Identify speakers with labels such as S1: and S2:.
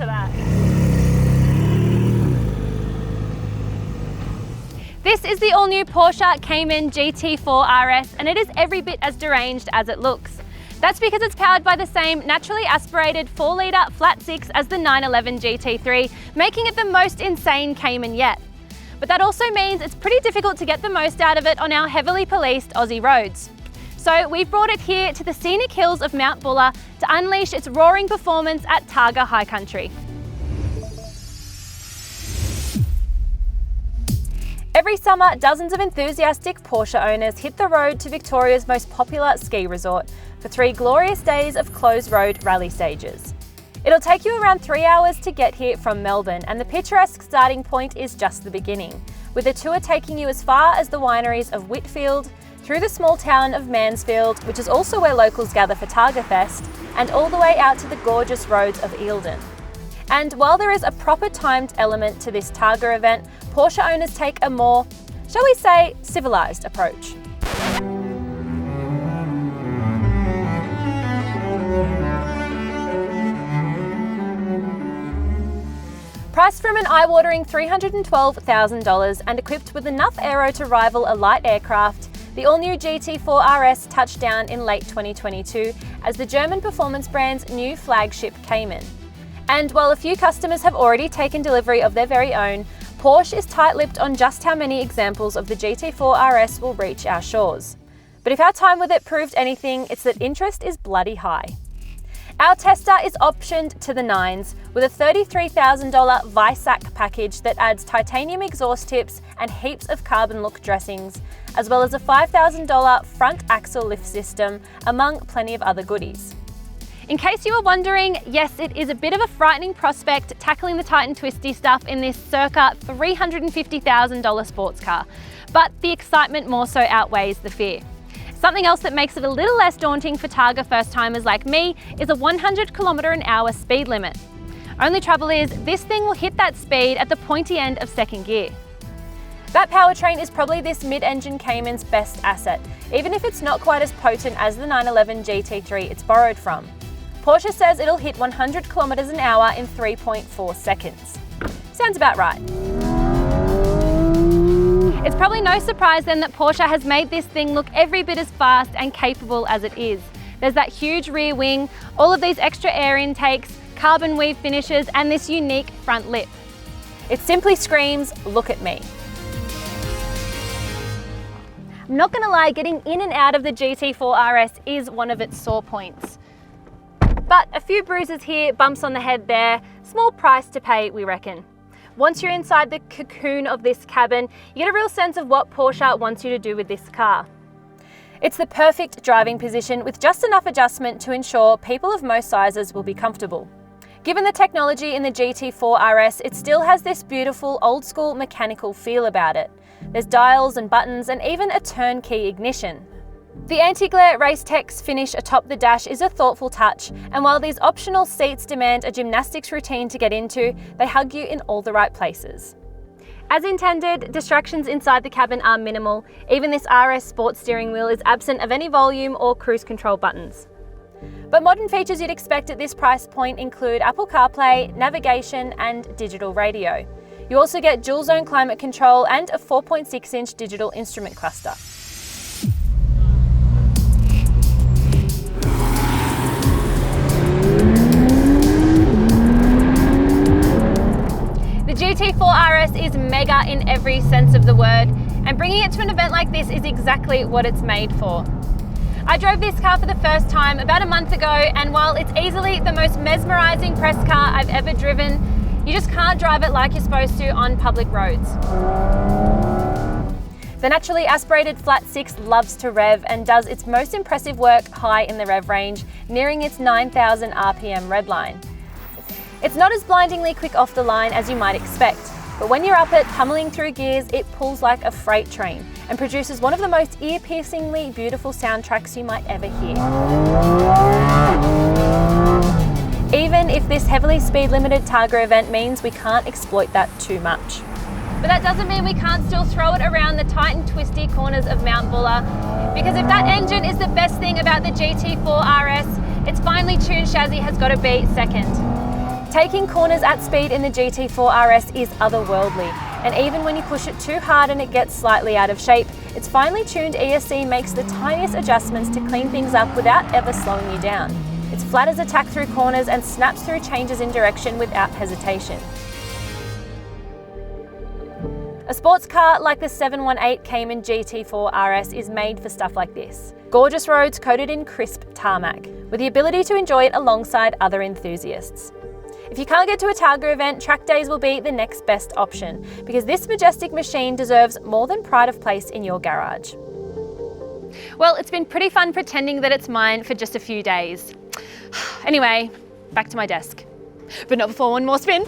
S1: to that. This is the all-new Porsche Cayman GT4 RS, and it is every bit as deranged as it looks. That's because it's powered by the same naturally aspirated 4-litre flat-six as the 911 GT3, making it the most insane Cayman yet. But that also means it's pretty difficult to get the most out of it on our heavily policed Aussie roads. So we've brought it here to the scenic hills of Mount Buller to unleash its roaring performance at Targa High Country. Every summer, dozens of enthusiastic Porsche owners hit the road to Victoria's most popular ski resort for 3 glorious days of closed road rally stages. It'll take you around 3 hours to get here from Melbourne, and the picturesque starting point is just the beginning, with the tour taking you as far as the wineries of Whitfield, through the small town of Mansfield, which is also where locals gather for Targa Fest, and all the way out to the gorgeous roads of Eildon. And while there is a proper timed element to this Targa event, Porsche owners take a more, shall we say, civilised approach. Priced from an eye-watering $312,000 and equipped with enough aero to rival a light aircraft, the all-new GT4 RS touched down in late 2022 as the German performance brand's new flagship Cayman. And while a few customers have already taken delivery of their very own, Porsche is tight-lipped on just how many examples of the GT4 RS will reach our shores. But if our time with it proved anything, it's that interest is bloody high. Our tester is optioned to the nines with a $33,000 Visac package that adds titanium exhaust tips and heaps of carbon look dressings, as well as a $5,000 front axle lift system, among plenty of other goodies. In case you were wondering, yes, it is a bit of a frightening prospect tackling the tight and twisty stuff in this circa $350,000 sports car, but the excitement more so outweighs the fear. Something else that makes it a little less daunting for Targa first-timers like me is a 100km/h speed limit. Only trouble is, this thing will hit that speed at the pointy end of second gear. That powertrain is probably this mid-engine Cayman's best asset, even if it's not quite as potent as the 911 GT3 it's borrowed from. Porsche says it'll hit 100km/h in 3.4 seconds. Sounds about right. It's probably no surprise then that Porsche has made this thing look every bit as fast and capable as it is. There's that huge rear wing, all of these extra air intakes, carbon weave finishes, and this unique front lip. It simply screams, look at me. I'm not gonna lie, getting in and out of the GT4 RS is one of its sore points. But a few bruises here, bumps on the head there, small price to pay, we reckon. Once you're inside the cocoon of this cabin, you get a real sense of what Porsche wants you to do with this car. It's the perfect driving position with just enough adjustment to ensure people of most sizes will be comfortable. Given the technology in the GT4 RS, it still has this beautiful old school mechanical feel about it. There's dials and buttons and even a turnkey ignition. The anti-glare Racetex finish atop the dash is a thoughtful touch, and while these optional seats demand a gymnastics routine to get into, they hug you in all the right places. As intended, distractions inside the cabin are minimal. Even this RS sports steering wheel is absent of any volume or cruise control buttons. But modern features you'd expect at this price point include Apple CarPlay, navigation, and digital radio. You also get dual zone climate control and a 4.6-inch digital instrument cluster. The GT4 RS is mega in every sense of the word, and bringing it to an event like this is exactly what it's made for. I drove this car for the first time about a month ago, and while it's easily the most mesmerising press car I've ever driven, you just can't drive it like you're supposed to on public roads. The naturally aspirated flat six loves to rev and does its most impressive work high in the rev range, nearing its 9,000 RPM redline. It's not as blindingly quick off the line as you might expect, but when you're up it, pummeling through gears, it pulls like a freight train and produces one of the most ear-piercingly beautiful soundtracks you might ever hear. Even if this heavily speed-limited Targa event means we can't exploit that too much. But that doesn't mean we can't still throw it around the tight and twisty corners of Mount Buller, because if that engine is the best thing about the GT4 RS, its finely tuned chassis has got to be second. Taking corners at speed in the GT4 RS is otherworldly, and even when you push it too hard and it gets slightly out of shape, its finely tuned ESC makes the tiniest adjustments to clean things up without ever slowing you down. It's flat as a tack through corners and snaps through changes in direction without hesitation. A sports car like the 718 Cayman GT4 RS is made for stuff like this. Gorgeous roads coated in crisp tarmac, with the ability to enjoy it alongside other enthusiasts. If you can't get to a Targa event, track days will be the next best option, because this majestic machine deserves more than pride of place in your garage. Well, it's been pretty fun pretending that it's mine for just a few days. Anyway, back to my desk. But not before one more spin.